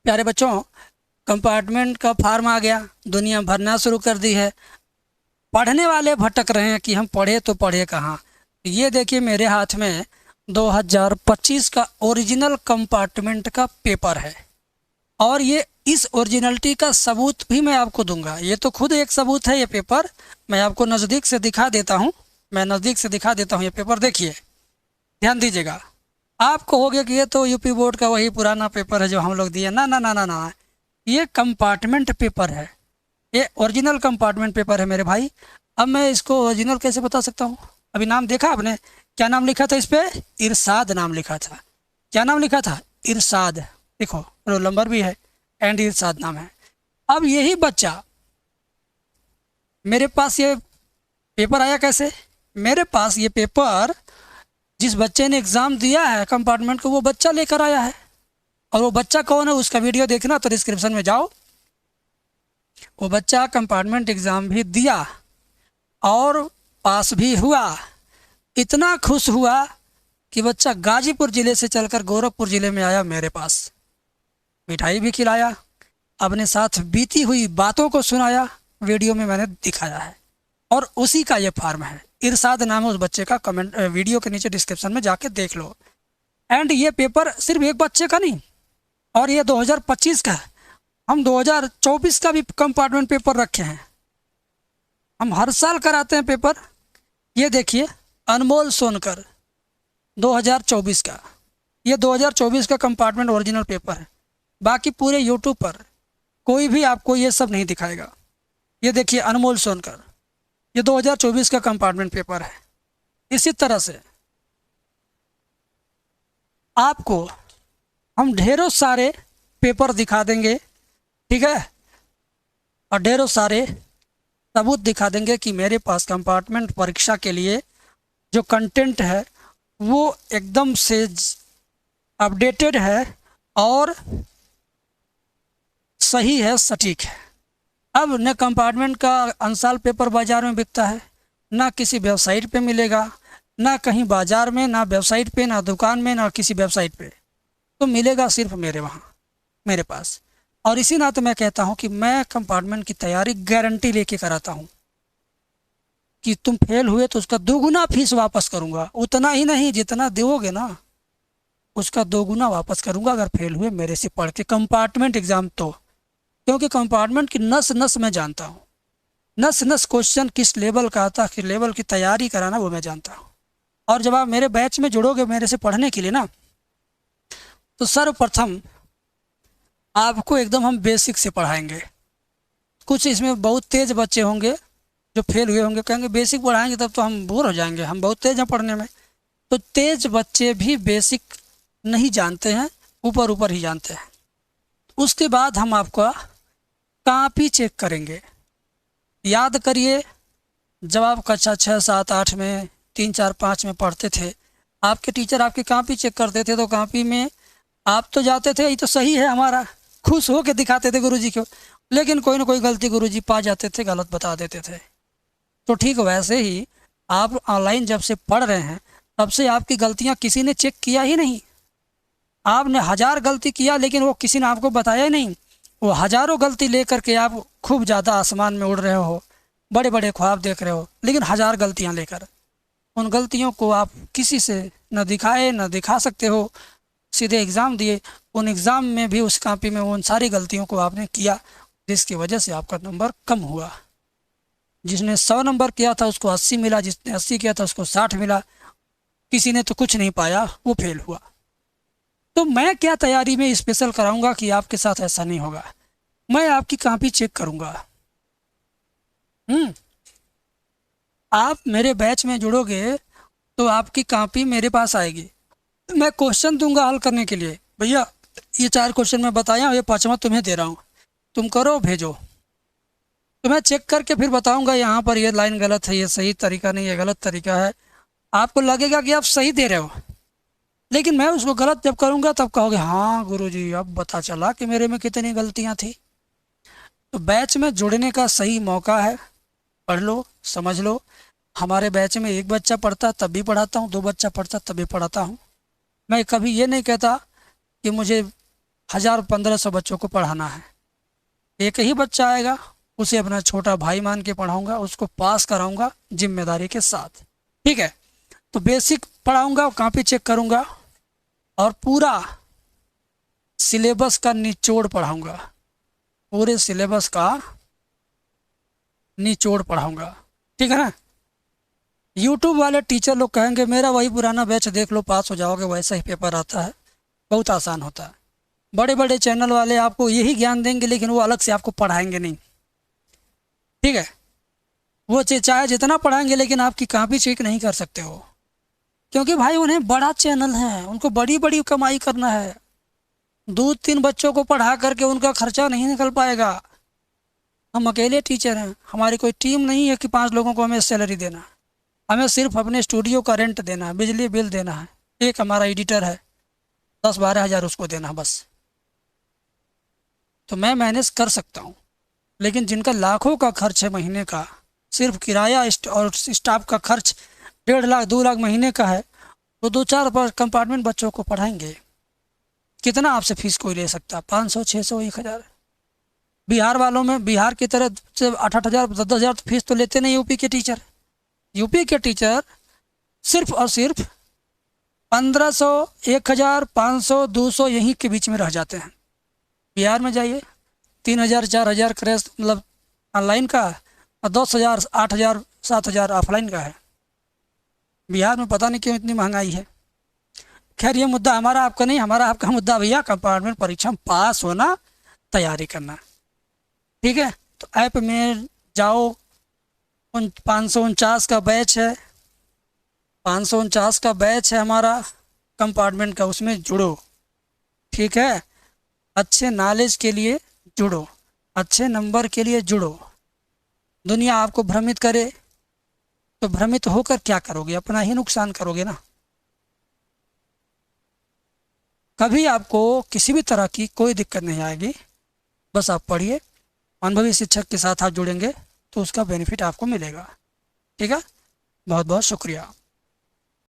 प्यारे बच्चों, कंपार्टमेंट का फार्म आ गया, दुनिया भरना शुरू कर दी है। पढ़ने वाले भटक रहे हैं कि हम पढ़े तो पढ़े कहाँ। ये देखिए मेरे हाथ में 2025 का ओरिजिनल कंपार्टमेंट का पेपर है और ये इस ओरिजिनलिटी का सबूत भी मैं आपको दूंगा। ये तो खुद एक सबूत है। ये पेपर मैं आपको नज़दीक से दिखा देता हूँ। ये पेपर देखिए, ध्यान दीजिएगा। आपको हो गया कि ये तो यूपी बोर्ड का वही पुराना पेपर है जो हम लोग दिए। ना ना ना ना ना, ये कंपार्टमेंट पेपर है। ये ओरिजिनल कंपार्टमेंट पेपर है मेरे भाई। अब मैं इसको ओरिजिनल कैसे बता सकता हूँ? अभी नाम देखा आपने? क्या नाम लिखा था इस पे? इरशाद नाम लिखा था। क्या नाम लिखा था? इरशाद। देखो रोल नंबर भी है एंड इरशाद नाम है। अब यही बच्चा मेरे पास ये पेपर आया कैसे? मेरे पास ये पेपर जिस बच्चे ने एग्ज़ाम दिया है कंपार्टमेंट को, वो बच्चा लेकर आया है। और वो बच्चा कौन है उसका वीडियो देखना तो डिस्क्रिप्शन में जाओ। वो बच्चा कंपार्टमेंट एग्ज़ाम भी दिया और पास भी हुआ। इतना खुश हुआ कि बच्चा गाजीपुर ज़िले से चलकर गोरखपुर ज़िले में आया मेरे पास। मिठाई भी खिलाया, अपने साथ बीती हुई बातों को सुनाया, वीडियो में मैंने दिखाया है। और उसी का ये फार्म है। इरशाद नाम है उस बच्चे का। कमेंट वीडियो के नीचे डिस्क्रिप्शन में जाके देख लो। एंड ये पेपर सिर्फ एक बच्चे का नहीं, और ये 2025 का है। हम 2024 का भी कंपार्टमेंट पेपर रखे हैं। हम हर साल कराते हैं पेपर। ये देखिए, अनमोल सोनकर 2024 का। ये 2024 का कंपार्टमेंट ओरिजिनल पेपर है। बाकी पूरे यूट्यूब पर कोई भी आपको ये सब नहीं दिखाएगा। ये देखिए अनमोल सोनकर, ये 2024 का कंपार्टमेंट पेपर है। इसी तरह से आपको हम ढेरों सारे पेपर दिखा देंगे, ठीक है, और ढेरों सारे सबूत दिखा देंगे कि मेरे पास कंपार्टमेंट परीक्षा के लिए जो कंटेंट है वो एकदम से अपडेटेड है और सही है, सटीक है। अब न कंपार्टमेंट का अंसाल पेपर बाज़ार में बिकता है, ना किसी वेबसाइट पे मिलेगा, ना कहीं बाज़ार में, ना वेबसाइट पे, ना दुकान में, ना किसी वेबसाइट पे। तो मिलेगा सिर्फ मेरे वहाँ, मेरे पास। और इसी नाते मैं कहता हूँ कि मैं कंपार्टमेंट की तैयारी गारंटी लेके कराता हूँ कि तुम फेल हुए तो उसका दोगुना फीस वापस करूँगा। उतना ही नहीं, जितना दोगे ना उसका दोगुना वापस करूँगा अगर फेल हुए मेरे से पढ़ के कंपार्टमेंट एग्ज़ाम तो। क्योंकि कंपार्टमेंट की नस नस मैं जानता हूँ। नस नस क्वेश्चन किस लेवल का आता है, किस लेवल की तैयारी कराना वो मैं जानता हूँ। और जब आप मेरे बैच में जुड़ोगे मेरे से पढ़ने के लिए ना, तो सर्वप्रथम आपको एकदम हम बेसिक से पढ़ाएंगे। कुछ इसमें बहुत तेज़ बच्चे होंगे जो फेल हुए होंगे, कहेंगे बेसिक पढ़ाएंगे तब तो हम बोर हो जाएंगे, हम बहुत तेज़ हैं पढ़ने में। तो तेज़ बच्चे भी बेसिक नहीं जानते हैं, ऊपर ऊपर ही जानते हैं। उसके बाद हम आपका कॉपी चेक करेंगे। याद करिए, जब आप कक्षा 6, 7, 8 में, 3, 4, 5 में पढ़ते थे, आपके टीचर आपकी कॉपी चेक करते थे तो कॉपी में आप तो जाते थे ये तो सही है हमारा, खुश हो के दिखाते थे गुरुजी को, लेकिन कोई ना कोई गलती गुरुजी पा जाते थे, गलत बता देते थे। तो ठीक वैसे ही आप ऑनलाइन जब से पढ़ रहे हैं तब से आपकी गलतियाँ किसी ने चेक किया ही नहीं। आपने 1000 गलती किया लेकिन वो किसी ने आपको बताया ही नहीं। वो हज़ारों गलती लेकर के आप खूब ज़्यादा आसमान में उड़ रहे हो, बड़े बड़े ख्वाब देख रहे हो, लेकिन 1000 गलतियाँ लेकर। उन गलतियों को आप किसी से न दिखाए, न दिखा सकते हो, सीधे एग्ज़ाम दिए। उन एग्ज़ाम में भी उस कॉपी में उन सारी गलतियों को आपने किया, जिसकी वजह से आपका नंबर कम हुआ। जिसने 100 नंबर किया था उसको 80 मिला, जिसने 80 किया था उसको 60 मिला, किसी ने तो कुछ नहीं पाया, वो फेल हुआ। तो मैं क्या तैयारी में स्पेशल कराऊंगा कि आपके साथ ऐसा नहीं होगा। मैं आपकी कॉपी चेक करूंगा। आप मेरे बैच में जुड़ोगे तो आपकी कॉपी मेरे पास आएगी। मैं क्वेश्चन दूंगा हल करने के लिए, भैया ये 4 क्वेश्चन मैं बताया, ये 5वां तुम्हें दे रहा हूँ, तुम करो भेजो। तो मैं चेक करके फिर बताऊंगा यहाँ पर ये लाइन गलत है, ये सही तरीका नहीं, ये गलत तरीका है। आपको लगेगा कि आप सही दे रहे हो, लेकिन मैं उसको गलत जब करूँगा तब कहोगे हाँ गुरुजी अब पता चला कि मेरे में कितनी गलतियाँ थी। तो बैच में जुड़ने का सही मौका है। पढ़ लो, समझ लो। हमारे बैच में 1 बच्चा पढ़ता तब भी पढ़ाता हूँ, 2 बच्चा पढ़ता तब भी पढ़ाता हूँ। मैं कभी ये नहीं कहता कि मुझे 1500 बच्चों को पढ़ाना है। एक ही बच्चा आएगा, उसे अपना छोटा भाई मान के पढ़ाऊँगा, उसको पास कराऊँगा जिम्मेदारी के साथ। ठीक है, तो बेसिक पढ़ाऊँगा, कॉपी चेक करूँगा और पूरा सिलेबस का निचोड़ पढ़ाऊँगा, पूरे सिलेबस का निचोड़ पढ़ाऊँगा। ठीक है ना। यूट्यूब वाले टीचर लोग कहेंगे मेरा वही पुराना बैच देख लो, पास हो जाओगे, वैसा ही पेपर आता है, बहुत आसान होता है। बड़े बड़े चैनल वाले आपको यही ज्ञान देंगे, लेकिन वो अलग से आपको पढ़ाएंगे नहीं। ठीक है, वो चाहे जितना पढ़ाएंगे, लेकिन आपकी कॉपी चेक नहीं कर सकते हो, क्योंकि भाई उन्हें बड़ा चैनल है, उनको बड़ी बड़ी कमाई करना है। 2-3 बच्चों को पढ़ा करके उनका खर्चा नहीं निकल पाएगा। हम अकेले टीचर हैं, हमारी कोई टीम नहीं है कि 5 लोगों को हमें सैलरी देना है। हमें सिर्फ अपने स्टूडियो का रेंट देना है, बिजली बिल देना है, एक हमारा एडिटर है, 10-12 हज़ार उसको देना है बस। तो मैं मैनेज कर सकता हूँ, लेकिन जिनका लाखों का खर्च है महीने का, सिर्फ किराया और स्टाफ का खर्च 1.5 लाख 2 लाख महीने का है, वो 2-4 कंपार्टमेंट बच्चों को पढ़ाएंगे। कितना आपसे फीस कोई ले सकता है? 500, 600, 1000। बिहार वालों में, बिहार की तरह से 8-8 हज़ार 10-10 हज़ार फीस तो लेते नहीं यूपी के टीचर। यूपी के टीचर सिर्फ और सिर्फ 1500, 1000, 500, 200 यहीं के बीच में रह जाते हैं। बिहार में जाइए, 3000, 4000 क्रैश मतलब ऑनलाइन का, और 10,000, 8,000, 7,000 ऑफलाइन का है। बिहार में पता नहीं क्यों इतनी महंगाई है। खैर, ये मुद्दा हमारा आपका नहीं, हमारा आपका मुद्दा भैया कंपार्टमेंट परीक्षा में पास होना, तैयारी करना। ठीक है, तो ऐप में जाओ, 549 का बैच है, 549 का बैच है हमारा कंपार्टमेंट का, उसमें जुड़ो। ठीक है, अच्छे नॉलेज के लिए जुड़ो, अच्छे नंबर के लिए जुड़ो। दुनिया आपको भ्रमित करे तो भ्रमित होकर क्या करोगे? अपना ही नुकसान करोगे ना। कभी आपको किसी भी तरह की कोई दिक्कत नहीं आएगी, बस आप पढ़िए, अनुभवी शिक्षक के साथ आप जुड़ेंगे तो उसका बेनिफिट आपको मिलेगा। ठीक है, बहुत बहुत शुक्रिया।